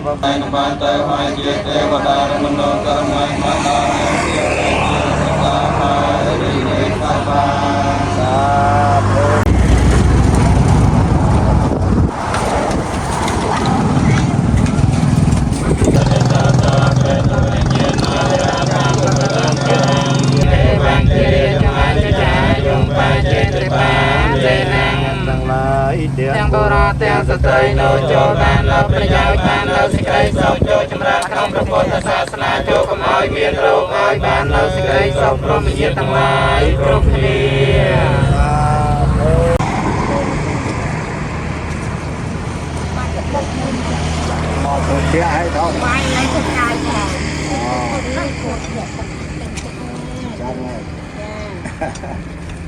វតាបានទៅហើយជាទេវតារមនោករមៃមនោសារីរិកបាសាធុទាំងបរិទាំងស្ត្រីនៅចូលបាននៅប្រយោជន៍បាននៅសេចក្តីសុខចូលចម្រើនក្នុងព្រះពុទ្ធសាសនាចូលកុំឲ្យមានរោគឲ្យបាននៅសេចក្តីសុខព្រមវិញ្ញាណទាំងឡាយគ្រប់គ្នាមកទៅជាឲ្យដល់បាយឲ្យទៅកាយផង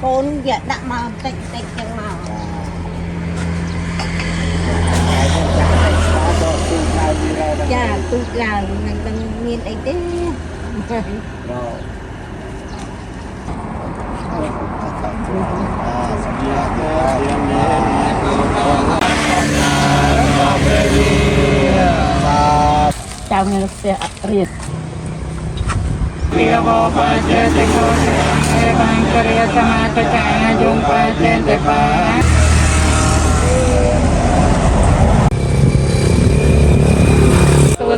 កូនយកដាក់មកតិចតិចចឹងមកចាទូចឡើងនឹងមានអីទេចាំមានផ្ទះអត់រៀនពីបបជាទេកូនឯបាញ់គ្រាសមាទចាយងបាចេទេបា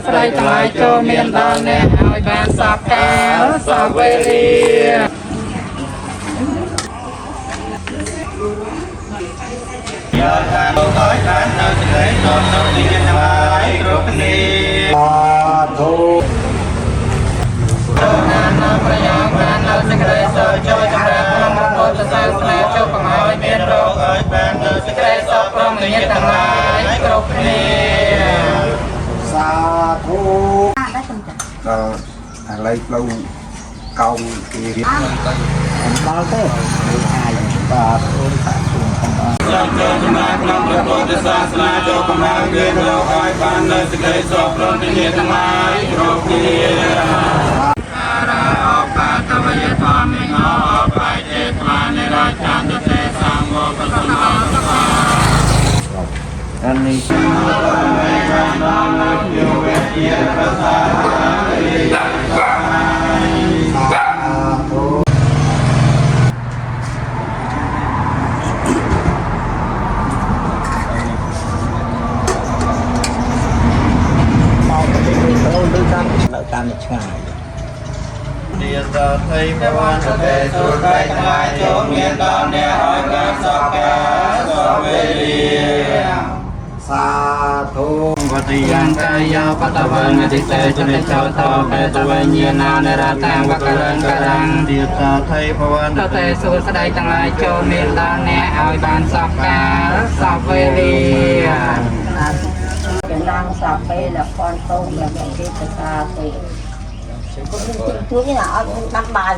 ស្រីទាំងឡាយចូលមានដល់អ្នកឲ្យបានសពកាលសពវេលាយកតាមដោយបាននៅសេចក្តីសុខនៅទីទាំងឡាយគ្រប់គ្នាសាធុបានប្រយោជន៍បាននៅសេចក្តីសុខចូលចម្រើនក្នុងព្រះពុទ្ធសាសនាចូលកុំឲ្យមានរោគឲ្យបាននៅសេចក្តីសុខព្រមវិញ្ញាណទាំងឡាយគ្រប់គ្នាសាធុដល់ឥឡូវផ្លូវកោងគេរៀបដល់ទេហើយបាទអូនតាជុំចូលចំណាក្នុងព្រះពុទ្ធសាសនាចូលកម្លាំងវារកឲ្យបាននៅសេចក្តីសុខព្រមទាំងទាំងឡាយគ្រប់គ្នាអារាអបាតវយធម្មិងអបាយចេត្វានិរាចន្តទេសម្ោបសមាសមាอันนี้តាមឆ្ងាយនេះដល់થઈប្រវត្តិទេសុខតែខ្លាចចូលមានដល់អ្នកឲ្យបានសក្ការសវេលាសាធុវតិយ៉ាងកាយោបតវងតិសេចនិចោតោបេតវញ្ញាណានរតាំវកលង្ករੰទៀតតាថៃភវន្តទេសុខស្ដីទាំងឡាយចូលមានដល់អ្នកឲ្យបានសក្ការសវេលាចំណាំសាពេលលកនតោយ៉ាងគេភាសាទេជួយណាអត់ដាំបាយ